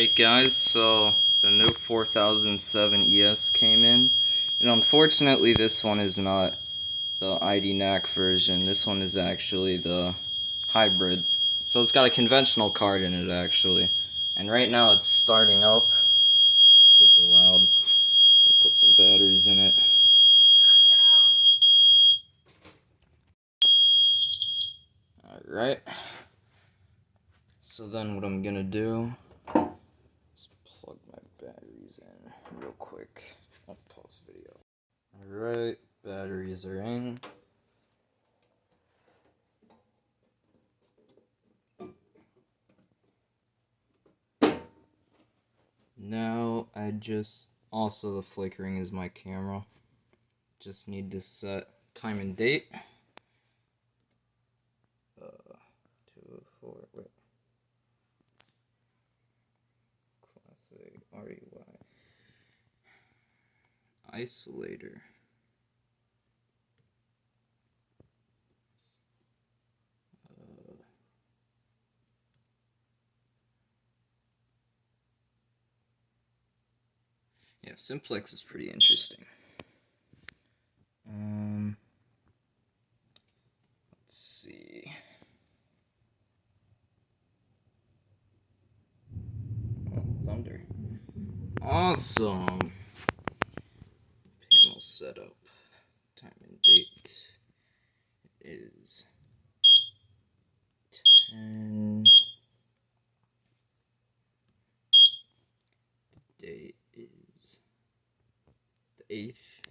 Alright guys, so the new 4007 ES came in, and unfortunately this one is not the ID NAC version. This one is actually the hybrid. So it's got a conventional card in it actually, and right now it's starting up. Super loud. Put some batteries in it. Alright, so then what I'm gonna do is plug my batteries in real quick. I'll pause video. Alright, batteries are in. Now also the flickering is my camera. Just need to set time and date. 204, wait. Classic REY. Isolator. Yeah, Simplex is pretty interesting. Let's see. Oh, thunder. Awesome. Panel setup. Time and date is 10. The date is the 8th.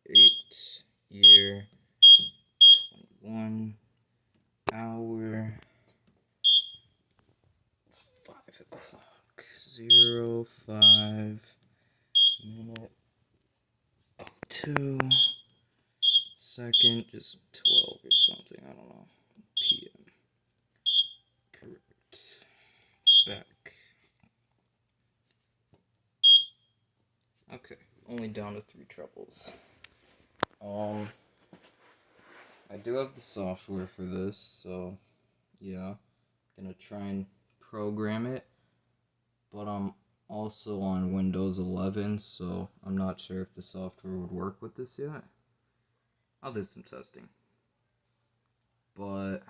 08. Year 21. Hour. It's 5 o'clock. 05. Minute. 02. Second, just 12 or something, I don't know. PM. Correct. Back. Okay, only down to 3 trebles. I do have the software for this, so yeah, gonna try and program it, but I'm also on Windows 11, so I'm not sure if the software would work with this yet. I'll do some testing, but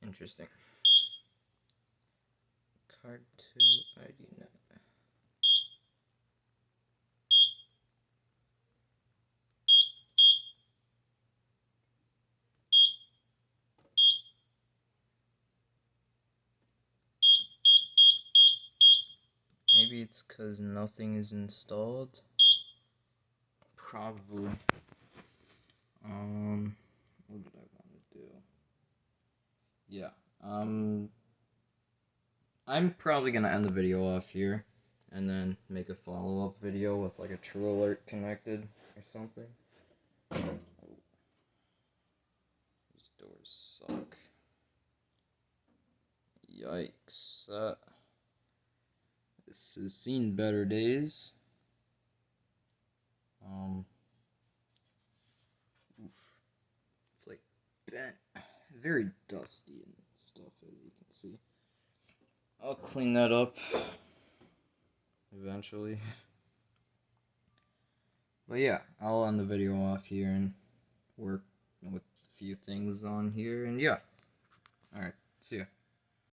interesting. Card 2 ID net. Maybe it's because nothing is installed. Probably. What did I want to do? Yeah, I'm probably gonna end the video off here, and then make a follow-up video with like a true alert connected or something. These doors suck. Yikes. This has seen better days. It's like bent, very dusty and stuff, as you can see. I'll clean that up eventually. But yeah, I'll end the video off here and work with a few things on here, and yeah. Alright, see ya.